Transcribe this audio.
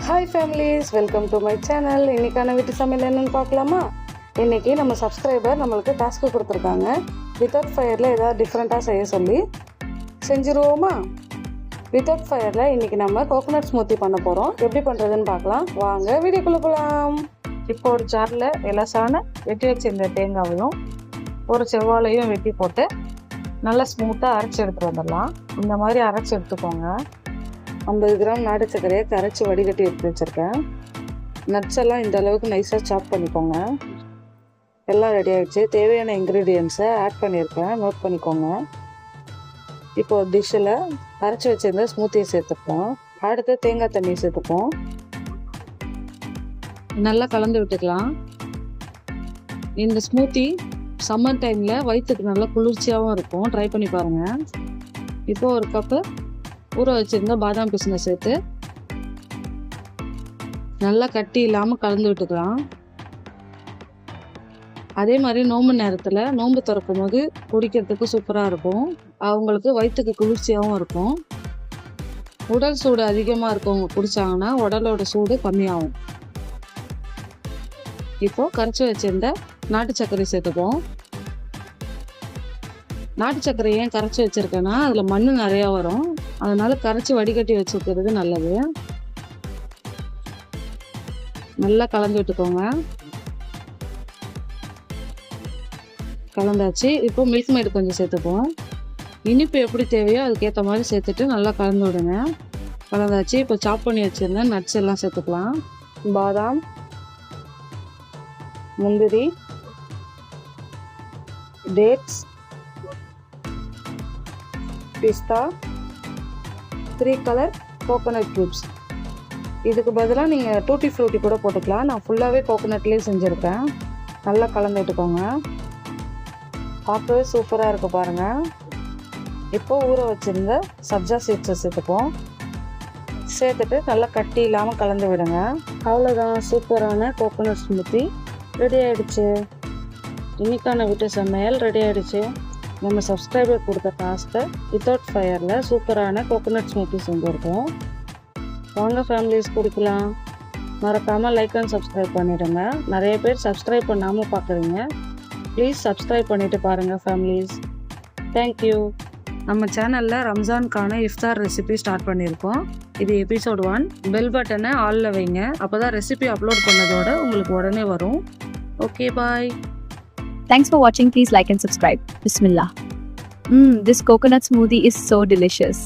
Hi families, welcome to my channel. இன்றைக்கான வீட்டு சமையல் என்னென்னு பார்க்கலாமா? இன்றைக்கி நம்ம சப்ஸ்கிரைபர் நம்மளுக்கு டாஸ்க்கு கொடுத்துருக்காங்க. வித்தவுட் ஃபயரில் ஏதாவது டிஃப்ரெண்ட்டாக செய்ய சொல்லி செஞ்சுருவோமா? வித்தவுட் ஃபயரில் இன்றைக்கி நம்ம கோகோனட் ஸ்மூத்தி பண்ண போகிறோம். எப்படி பண்ணுறதுன்னு பார்க்கலாம் வாங்க, வீடியோக்குள்ளே போகலாம். இப்போ ஒரு ஜாரில் எலசான வெட்டி வச்சிருந்த தேங்காவையும் ஒரு செவ்வாழையும் வெட்டி போட்டு நல்லா ஸ்மூத்தாக அரைச்சி எடுத்துகிட்டு வந்துடலாம். இந்த மாதிரி அரைச்சி எடுத்துக்கோங்க. 50 கிராம் நாட்டு சர்க்கரையை கரைச்சி வடிகட்டி எடுத்து வச்சுருக்கேன். நட்ஸ் எல்லாம் இந்த அளவுக்கு நைஸாக சாப் பண்ணிக்கோங்க. எல்லாம் ரெடி ஆகிடுச்சு. தேவையான இன்க்ரீடியன்ஸை ஆட் பண்ணியிருக்கேன், நோட் பண்ணிக்கோங்க. இப்போ டிஷ்ஷில் அரைச்சி வச்சுருந்த ஸ்மூத்தியை சேர்த்துப்போம். அடுத்து தேங்காய் தண்ணியை சேர்த்துப்போம். நல்லா கலந்து விட்டுக்கலாம். இந்த ஸ்மூத்தி சம்மர் டைமில் வயிற்றுக்கு நல்லா குளிர்ச்சியாகவும் இருக்கும். ட்ரை பண்ணி பாருங்கள். இப்போ ஒரு கப்பு ஊற வச்சுருந்த பாதாம் பிசினை சேர்த்து நல்லா கட்டி இல்லாமல் கலந்து விட்டுக்கலாம். அதே மாதிரி நோம்பு நேரத்தில் நோம்பு திறக்கும் போது குடிக்கிறதுக்கு சூப்பராக இருக்கும். அவங்களுக்கு வயிற்றுக்கு குளிர்ச்சியாகவும் இருக்கும். உடல் சூடு அதிகமாக இருக்கவங்க குடித்தாங்கன்னா உடலோட சூடு கம்மியாகும். இப்போது கரைச்சி வச்சுருந்த நாட்டு சர்க்கரை சேர்த்துப்போம். நாட்டு சர்க்கரை ஏன் கரைச்சி வச்சுருக்கேன்னா அதில் மண் நிறையா வரும். அதனால் கரைச்சி வடிகட்டி வச்சுக்கிறது நல்லது. நல்லா கலந்து விட்டுக்கோங்க. கலந்தாச்சு. இப்போ மில்க் மேட் கொஞ்சம் சேர்த்துப்போம். இனிப்பு எப்படி தேவையோ அதுக்கேற்ற மாதிரி சேர்த்துட்டு நல்லா கலந்து விடுங்க. கலந்தாச்சு. இப்போ சாப் பண்ணி வச்சுருந்தேன் நட்ஸ் எல்லாம் சேர்த்துக்கலாம். பாதாம், முந்திரி, டேட்ஸ், பிஸ்தா, 3 கலர் கோகோனட் க்யூப்ஸ். இதுக்கு பதிலாக நீங்கள் டூட்டி ஃப்ரூட்டி கூட போட்டுக்கலாம். நான் ஃபுல்லாகவே கோகோனட்லேயே செஞ்சுருக்கேன். நல்லா கலந்து விட்டுக்கோங்க. பார்க்கவே சூப்பராக இருக்குது பாருங்கள். இப்போது ஊற வச்சுருந்த சப்ஜா சீட்ஸை சேர்த்துப்போம். சேர்த்துட்டு நல்லா கட்டி இல்லாமல் கலந்து விடுங்க. அவ்வளோதான், சூப்பரான கோகோனட் ஸ்மூத்தி ரெடி ஆகிடுச்சு. இன்னைக்கான வீட்டு சமையல் ரெடி ஆகிடுச்சு. நம்ம சப்ஸ்கிரைபர் கொடுத்த டாஸ்க்கை வித்தவுட் ஃபயரில் சூப்பரான கோகோனட் ஸ்மூத்தி செஞ்சுருக்கோம். வாங்க ஃபேமிலிஸ் குடிக்கலாம். மறக்காமல் லைக் அண்ட் சப்ஸ்கிரைப் பண்ணிவிடுங்க. நிறைய பேர் சப்ஸ்கிரைப் பண்ணாமல் பார்க்குறீங்க. ப்ளீஸ் சப்ஸ்கிரைப் பண்ணிவிட்டு பாருங்கள் ஃபேமிலிஸ். தேங்க்யூ. நம்ம சேனலில் ரம்ஜானுக்கான இஃப்தார் ரெசிபி ஸ்டார்ட் பண்ணியிருக்கோம். இது எபிசோட் 1. பெல் பட்டனை ஆலில் வைங்க. அப்போ தான் ரெசிபி அப்லோட் பண்ணதோடு உங்களுக்கு உடனே வரும். Okay, bye. Thanks for watching. Please like and subscribe. Bismillah. This coconut smoothie is so delicious.